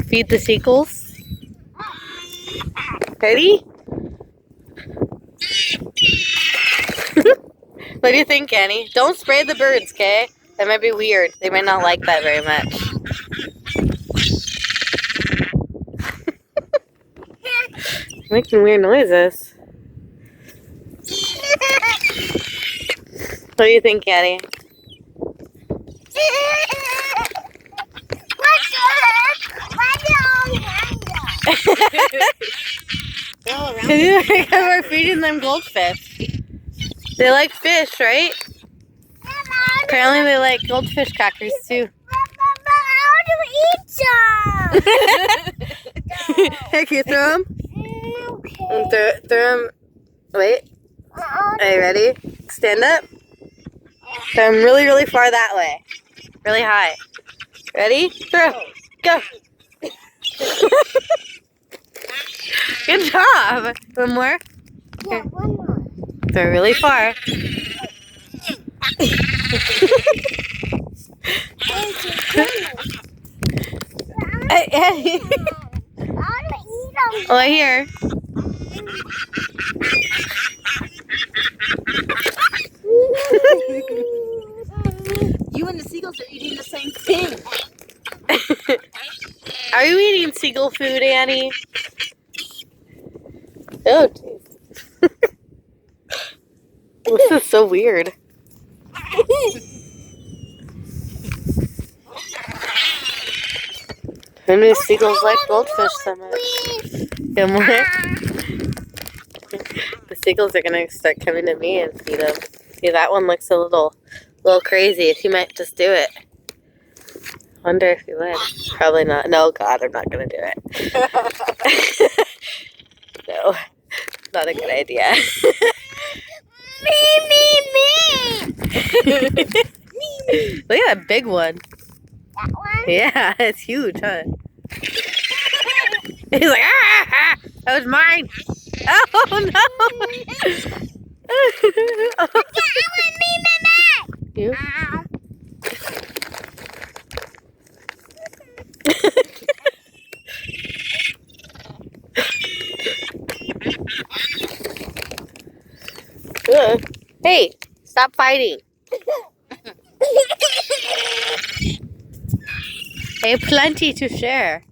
Feed the seagulls. Ready? What do you think, Annie? Don't spray the birds, okay? That might be weird. They might not like that very much. Making weird noises. What do you think, Annie? We're feeding them goldfish. They like fish, right? Apparently they like goldfish crackers too. How do we eat some? Hey, can you throw them? Okay. Throw them. Wait. Are you ready? Stand up. Throw them really, really far that way. Really high. Ready? Throw. Go. Good job. One more. Yeah, one more. Throw really far. Hey. Oh, here. You and the seagulls are eating the same thing. Are you eating seagull food, Annie? Oh, jeez. This is so weird. Who knew seagulls like goldfish so much? Good more? The seagulls are gonna start coming to me and feed them. See, that one looks a little crazy. He might just do it. Wonder if he would. Probably not. No, God, I'm not gonna do it. No, not a good idea. Me. Look at that big one. That one? Yeah, it's huge, huh? He's like, ah, that was mine. Oh no! You? Hey, stop fighting. Hey, plenty to share.